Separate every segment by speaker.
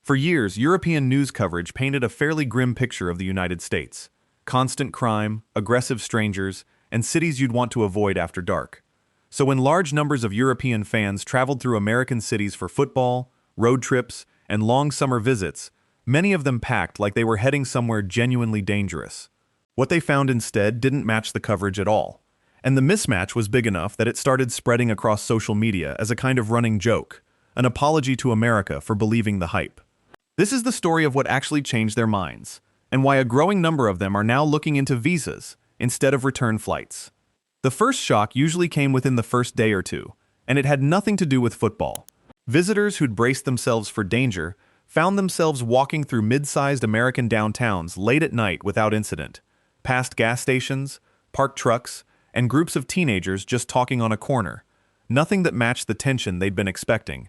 Speaker 1: For years, European news coverage painted a fairly grim picture of the United States. Constant crime, aggressive strangers, and cities you'd want to avoid after dark. So when large numbers of European fans traveled through American cities for football, road trips, and long summer visits, many of them packed like they were heading somewhere genuinely dangerous. What they found instead didn't match the coverage at all. And the mismatch was big enough that it started spreading across social media as a kind of running joke, an apology to America for believing the hype. This is the story of what actually changed their minds, and why a growing number of them are now looking into visas instead of return flights. The first shock usually came within the first day or two, and it had nothing to do with football. Visitors who'd braced themselves for danger found themselves walking through mid-sized American downtowns late at night without incident, past gas stations, parked trucks, and groups of teenagers just talking on a corner, nothing that matched the tension they'd been expecting.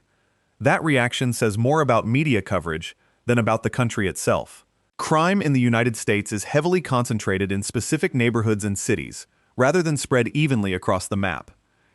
Speaker 1: That reaction says more about media coverage than about the country itself. Crime in the United States is heavily concentrated in specific neighborhoods and cities, rather than spread evenly across the map.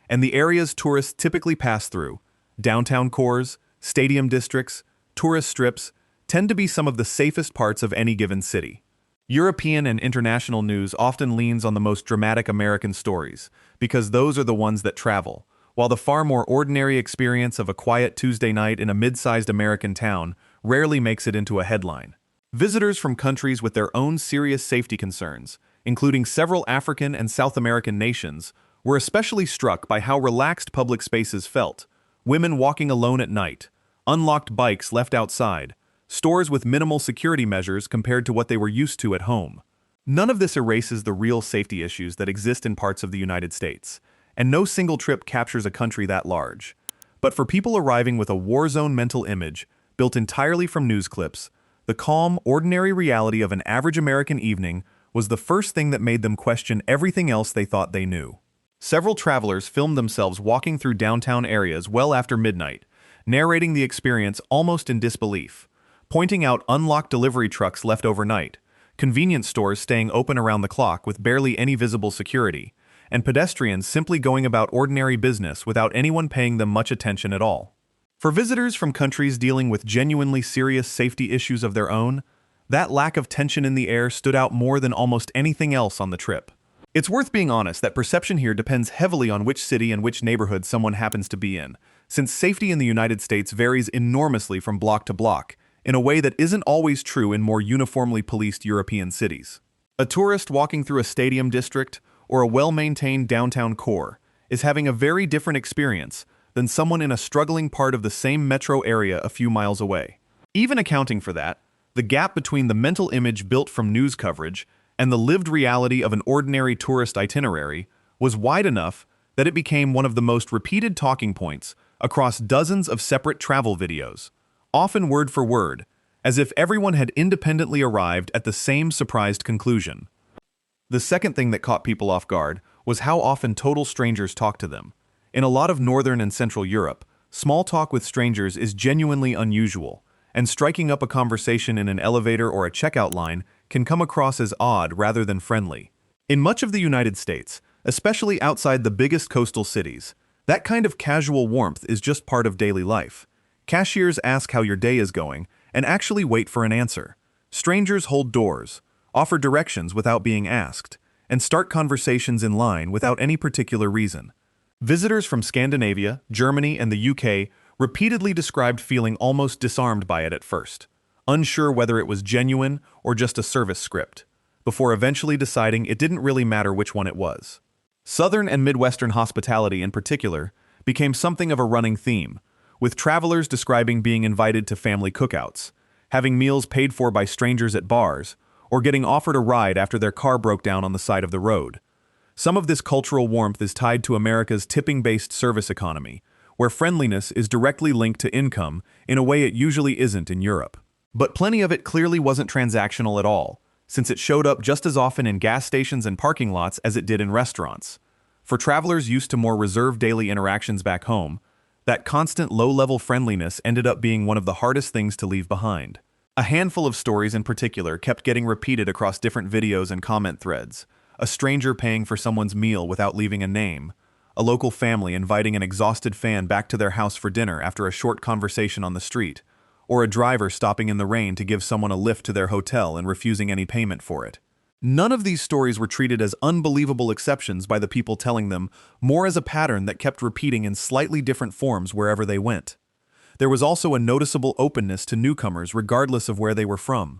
Speaker 1: And the areas tourists typically pass through, downtown cores, stadium districts, tourist strips, tend to be some of the safest parts of any given city. European and international news often leans on the most dramatic American stories, because those are the ones that travel, while the far more ordinary experience of a quiet Tuesday night in a mid-sized American town rarely makes it into a headline. Visitors from countries with their own serious safety concerns, including several African and South American nations, were especially struck by how relaxed public spaces felt. Women walking alone at night, unlocked bikes left outside, stores with minimal security measures compared to what they were used to at home. None of this erases the real safety issues that exist in parts of the United States, and no single trip captures a country that large. But for people arriving with a war-zone mental image, built entirely from news clips, the calm, ordinary reality of an average American evening was the first thing that made them question everything else they thought they knew. Several travelers filmed themselves walking through downtown areas well after midnight, narrating the experience almost in disbelief, pointing out unlocked delivery trucks left overnight, convenience stores staying open around the clock with barely any visible security, and pedestrians simply going about ordinary business without anyone paying them much attention at all. For visitors from countries dealing with genuinely serious safety issues of their own, that lack of tension in the air stood out more than almost anything else on the trip. It's worth being honest that perception here depends heavily on which city and which neighborhood someone happens to be in, since safety in the United States varies enormously from block to block, in a way that isn't always true in more uniformly policed European cities. A tourist walking through a stadium district or a well-maintained downtown core is having a very different experience than someone in a struggling part of the same metro area a few miles away. Even accounting for that, the gap between the mental image built from news coverage and the lived reality of an ordinary tourist itinerary was wide enough that it became one of the most repeated talking points across dozens of separate travel videos, often word for word, as if everyone had independently arrived at the same surprised conclusion. The second thing that caught people off guard was how often total strangers talk to them. In a lot of Northern and Central Europe, small talk with strangers is genuinely unusual, and striking up a conversation in an elevator or a checkout line can come across as odd rather than friendly. In much of the United States, especially outside the biggest coastal cities, that kind of casual warmth is just part of daily life. Cashiers ask how your day is going and actually wait for an answer. Strangers hold doors, offer directions without being asked, and start conversations in line without any particular reason. Visitors from Scandinavia, Germany, and the UK repeatedly described feeling almost disarmed by it at first, unsure whether it was genuine or just a service script, before eventually deciding it didn't really matter which one it was. Southern and Midwestern hospitality in particular became something of a running theme, with travelers describing being invited to family cookouts, having meals paid for by strangers at bars, or getting offered a ride after their car broke down on the side of the road. Some of this cultural warmth is tied to America's tipping-based service economy, where friendliness is directly linked to income in a way it usually isn't in Europe. But plenty of it clearly wasn't transactional at all, since it showed up just as often in gas stations and parking lots as it did in restaurants. For travelers used to more reserved daily interactions back home, that constant low-level friendliness ended up being one of the hardest things to leave behind. A handful of stories in particular kept getting repeated across different videos and comment threads. A stranger paying for someone's meal without leaving a name, a local family inviting an exhausted fan back to their house for dinner after a short conversation on the street, or a driver stopping in the rain to give someone a lift to their hotel and refusing any payment for it. None of these stories were treated as unbelievable exceptions by the people telling them, more as a pattern that kept repeating in slightly different forms wherever they went. There was also a noticeable openness to newcomers regardless of where they were from.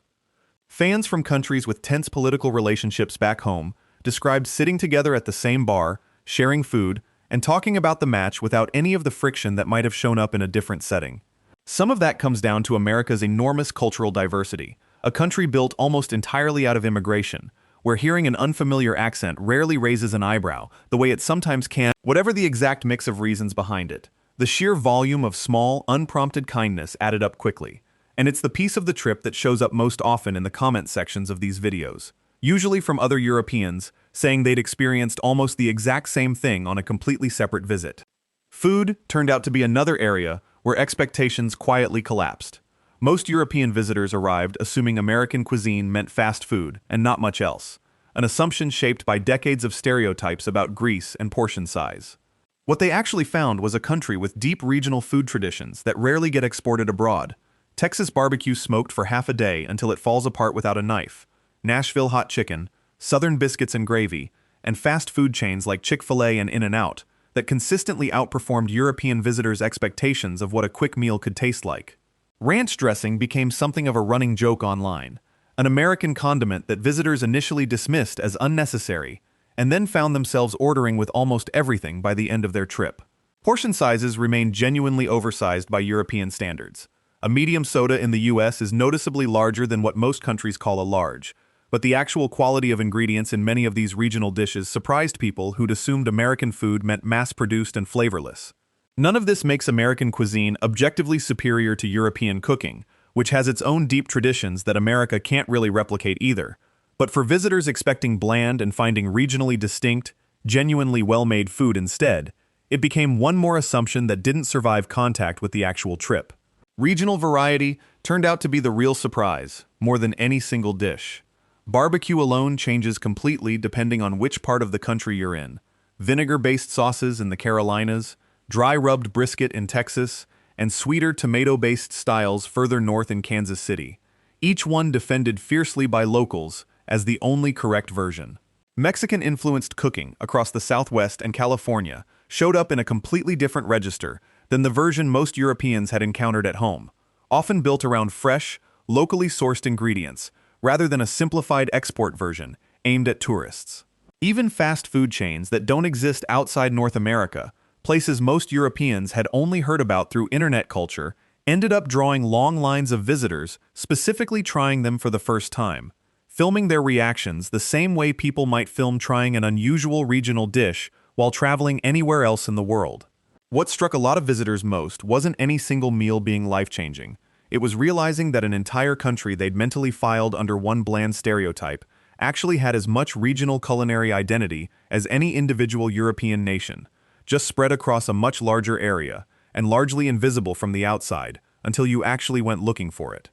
Speaker 1: Fans from countries with tense political relationships back home described sitting together at the same bar, sharing food, and talking about the match without any of the friction that might have shown up in a different setting. Some of that comes down to America's enormous cultural diversity, a country built almost entirely out of immigration, where hearing an unfamiliar accent rarely raises an eyebrow, the way it sometimes can. Whatever the exact mix of reasons behind it, the sheer volume of small, unprompted kindness added up quickly, and it's the piece of the trip that shows up most often in the comment sections of these videos, usually from other Europeans, saying they'd experienced almost the exact same thing on a completely separate visit. Food turned out to be another area where expectations quietly collapsed. Most European visitors arrived assuming American cuisine meant fast food and not much else, an assumption shaped by decades of stereotypes about grease and portion size. What they actually found was a country with deep regional food traditions that rarely get exported abroad. Texas barbecue smoked for half a day until it falls apart without a knife, Nashville hot chicken, Southern biscuits and gravy, and fast food chains like Chick-fil-A and In-N-Out that consistently outperformed European visitors' expectations of what a quick meal could taste like. Ranch dressing became something of a running joke online, an American condiment that visitors initially dismissed as unnecessary, and then found themselves ordering with almost everything by the end of their trip. Portion sizes remained genuinely oversized by European standards. A medium soda in the US is noticeably larger than what most countries call a large, but the actual quality of ingredients in many of these regional dishes surprised people who'd assumed American food meant mass-produced and flavorless. None of this makes American cuisine objectively superior to European cooking, which has its own deep traditions that America can't really replicate either. But for visitors expecting bland and finding regionally distinct, genuinely well-made food instead, it became one more assumption that didn't survive contact with the actual trip. Regional variety turned out to be the real surprise, more than any single dish. Barbecue alone changes completely depending on which part of the country you're in. Vinegar-based sauces in the Carolinas, dry-rubbed brisket in Texas, and sweeter tomato-based styles further north in Kansas City. Each one defended fiercely by locals as the only correct version. Mexican-influenced cooking across the Southwest and California showed up in a completely different register than the version most Europeans had encountered at home, often built around fresh, locally sourced ingredients, rather than a simplified export version aimed at tourists. Even fast food chains that don't exist outside North America, places most Europeans had only heard about through internet culture, ended up drawing long lines of visitors specifically trying them for the first time, filming their reactions the same way people might film trying an unusual regional dish while traveling anywhere else in the world. What struck a lot of visitors most wasn't any single meal being life-changing. It was realizing that an entire country they'd mentally filed under one bland stereotype actually had as much regional culinary identity as any individual European nation, just spread across a much larger area and largely invisible from the outside until you actually went looking for it.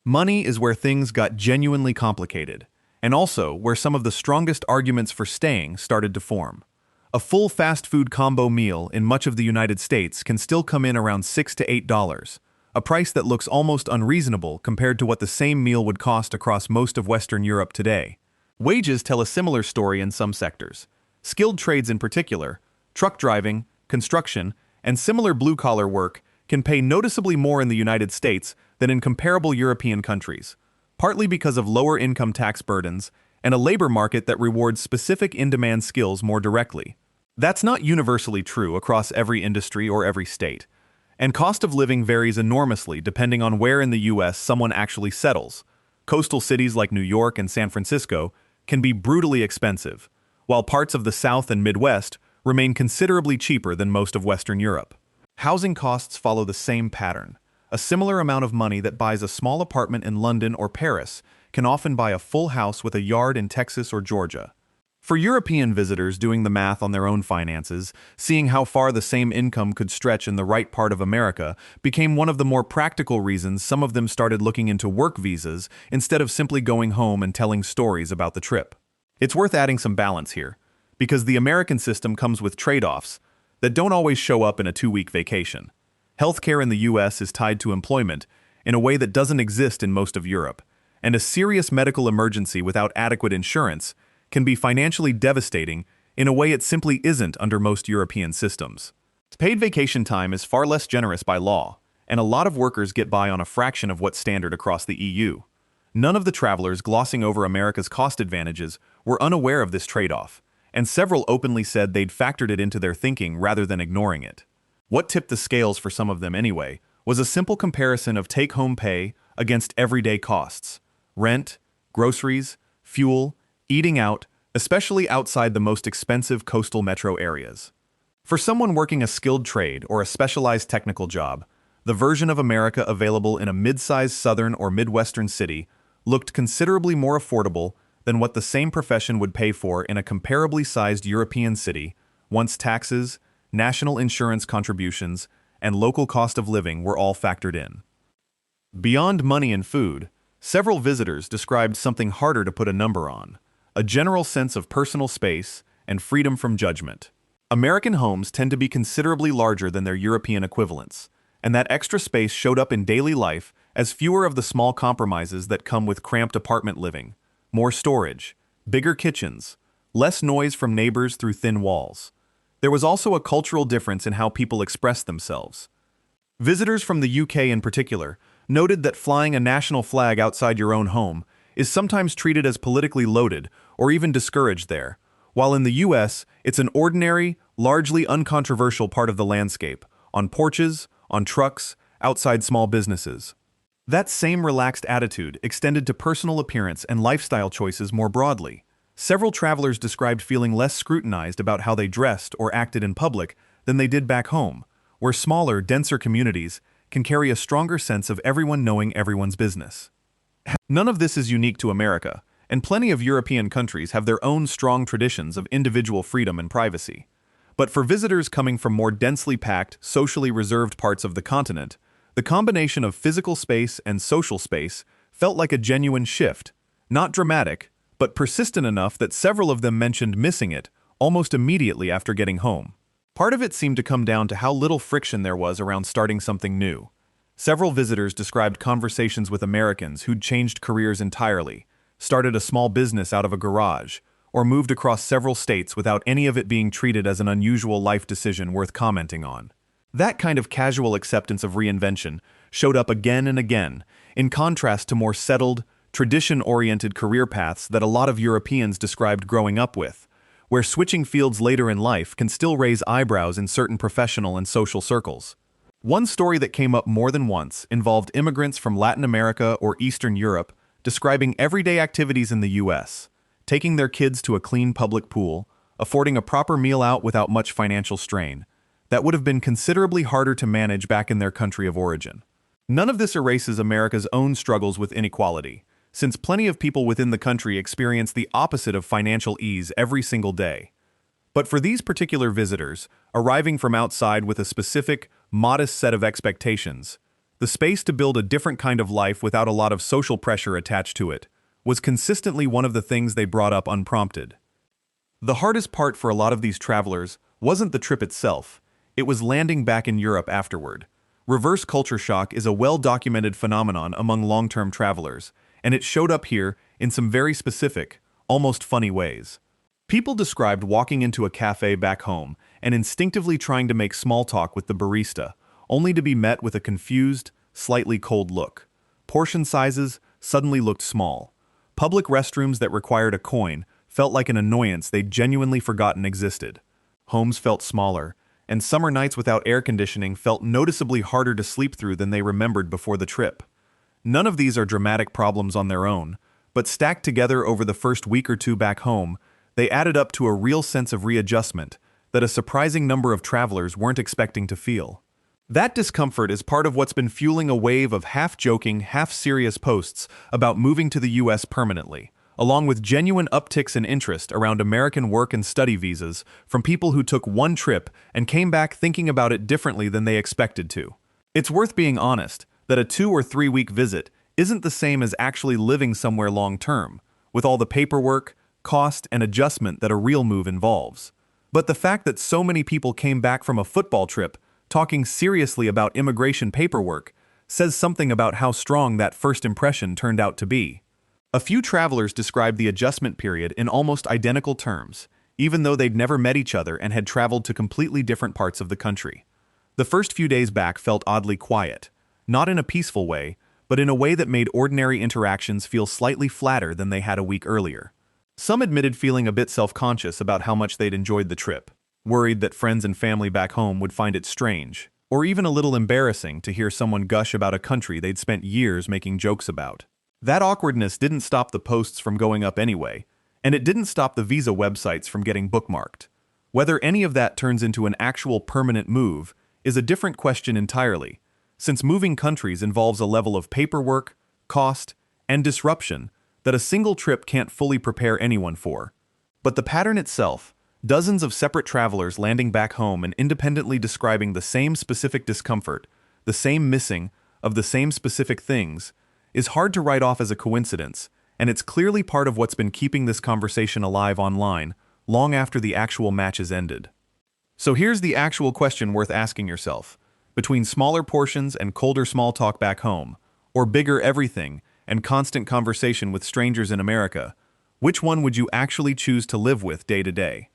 Speaker 1: Money is where things got genuinely complicated, and also where some of the strongest arguments for staying started to form. A full fast food combo meal in much of the United States can still come in around $6 to $8, a price that looks almost unreasonable compared to what the same meal would cost across most of Western Europe today. Wages tell a similar story in some sectors. Skilled trades in particular, truck driving, construction, and similar blue-collar work can pay noticeably more in the United States than in comparable European countries, partly because of lower income tax burdens and a labor market that rewards specific in-demand skills more directly. That's not universally true across every industry or every state, and cost of living varies enormously depending on where in the US someone actually settles. Coastal cities like New York and San Francisco can be brutally expensive, while parts of the South and Midwest remain considerably cheaper than most of Western Europe. Housing costs follow the same pattern. A similar amount of money that buys a small apartment in London or Paris can often buy a full house with a yard in Texas or Georgia. For European visitors doing the math on their own finances, seeing how far the same income could stretch in the right part of America became one of the more practical reasons some of them started looking into work visas instead of simply going home and telling stories about the trip. It's worth adding some balance here, because the American system comes with trade-offs that don't always show up in a 2-week vacation. Healthcare in the US is tied to employment, in a way that doesn't exist in most of Europe, and a serious medical emergency without adequate insurance can be financially devastating in a way it simply isn't under most European systems. Paid vacation time is far less generous by law, and a lot of workers get by on a fraction of what's standard across the EU. None of the travelers glossing over America's cost advantages were unaware of this trade-off, and several openly said they'd factored it into their thinking rather than ignoring it. What tipped the scales for some of them anyway was a simple comparison of take-home pay against everyday costs: rent, groceries, fuel, eating out, especially outside the most expensive coastal metro areas. For someone working a skilled trade or a specialized technical job, the version of America available in a mid-sized southern or midwestern city looked considerably more affordable than what the same profession would pay for in a comparably sized European city, once taxes, national insurance contributions, and local cost of living were all factored in. Beyond money and food, several visitors described something harder to put a number on: a general sense of personal space and freedom from judgment. American homes tend to be considerably larger than their European equivalents, and that extra space showed up in daily life as fewer of the small compromises that come with cramped apartment living: more storage, bigger kitchens, less noise from neighbors through thin walls. There was also a cultural difference in how people expressed themselves. Visitors from the UK in particular noted that flying a national flag outside your own home is sometimes treated as politically loaded or even discouraged there, while in the US, it's an ordinary, largely uncontroversial part of the landscape, on porches, on trucks, outside small businesses. That same relaxed attitude extended to personal appearance and lifestyle choices more broadly. Several travelers described feeling less scrutinized about how they dressed or acted in public than they did back home, where smaller, denser communities can carry a stronger sense of everyone knowing everyone's business. None of this is unique to America, and plenty of European countries have their own strong traditions of individual freedom and privacy. But for visitors coming from more densely packed, socially reserved parts of the continent, the combination of physical space and social space felt like a genuine shift, not dramatic, but persistent enough that several of them mentioned missing it almost immediately after getting home. Part of it seemed to come down to how little friction there was around starting something new. Several visitors described conversations with Americans who'd changed careers entirely, started a small business out of a garage, or moved across several states without any of it being treated as an unusual life decision worth commenting on. That kind of casual acceptance of reinvention showed up again and again, in contrast to more settled, tradition-oriented career paths that a lot of Europeans described growing up with, where switching fields later in life can still raise eyebrows in certain professional and social circles. One story that came up more than once involved immigrants from Latin America or Eastern Europe describing everyday activities in the US, taking their kids to a clean public pool, affording a proper meal out without much financial strain, that would have been considerably harder to manage back in their country of origin. None of this erases America's own struggles with inequality, since plenty of people within the country experience the opposite of financial ease every single day. But for these particular visitors, arriving from outside with a specific, modest set of expectations, the space to build a different kind of life without a lot of social pressure attached to it was consistently one of the things they brought up unprompted. The hardest part for a lot of these travelers wasn't the trip itself. It was landing back in Europe afterward. Reverse culture shock is a well-documented phenomenon among long-term travelers, and it showed up here in some very specific, almost funny ways. People described walking into a cafe back home and instinctively trying to make small talk with the barista, only to be met with a confused, slightly cold look. Portion sizes suddenly looked small. Public restrooms that required a coin felt like an annoyance they'd genuinely forgotten existed. Homes felt smaller, and summer nights without air conditioning felt noticeably harder to sleep through than they remembered before the trip. None of these are dramatic problems on their own, but stacked together over the first week or two back home, they added up to a real sense of readjustment that a surprising number of travelers weren't expecting to feel. That discomfort is part of what's been fueling a wave of half-joking, half-serious posts about moving to the US permanently, along with genuine upticks in interest around American work and study visas from people who took one trip and came back thinking about it differently than they expected to. It's worth being honest that a 2 or 3 week visit isn't the same as actually living somewhere long-term, with all the paperwork, cost, and adjustment that a real move involves. But the fact that so many people came back from a football trip talking seriously about immigration paperwork says something about how strong that first impression turned out to be. A few travelers described the adjustment period in almost identical terms, even though they'd never met each other and had traveled to completely different parts of the country. The first few days back felt oddly quiet, not in a peaceful way, but in a way that made ordinary interactions feel slightly flatter than they had a week earlier. Some admitted feeling a bit self-conscious about how much they'd enjoyed the trip, worried that friends and family back home would find it strange, or even a little embarrassing to hear someone gush about a country they'd spent years making jokes about. That awkwardness didn't stop the posts from going up anyway, and it didn't stop the visa websites from getting bookmarked. Whether any of that turns into an actual permanent move is a different question entirely, since moving countries involves a level of paperwork, cost, and disruption that a single trip can't fully prepare anyone for. But the pattern itself, dozens of separate travelers landing back home and independently describing the same specific discomfort, the same missing of the same specific things, is hard to write off as a coincidence, and it's clearly part of what's been keeping this conversation alive online long after the actual matches ended. So here's the actual question worth asking yourself. Between smaller portions and colder small talk back home, or bigger everything and constant conversation with strangers in America, which one would you actually choose to live with day to day?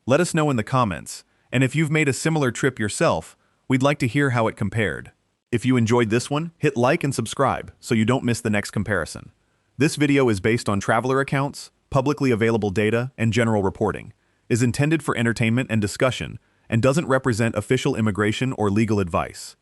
Speaker 1: Let us know in the comments, and if you've made a similar trip yourself, we'd like to hear how it compared. If you enjoyed this one, hit like and subscribe so you don't miss the next comparison. This video is based on traveler accounts, publicly available data, and general reporting, is intended for entertainment and discussion, and doesn't represent official immigration or legal advice.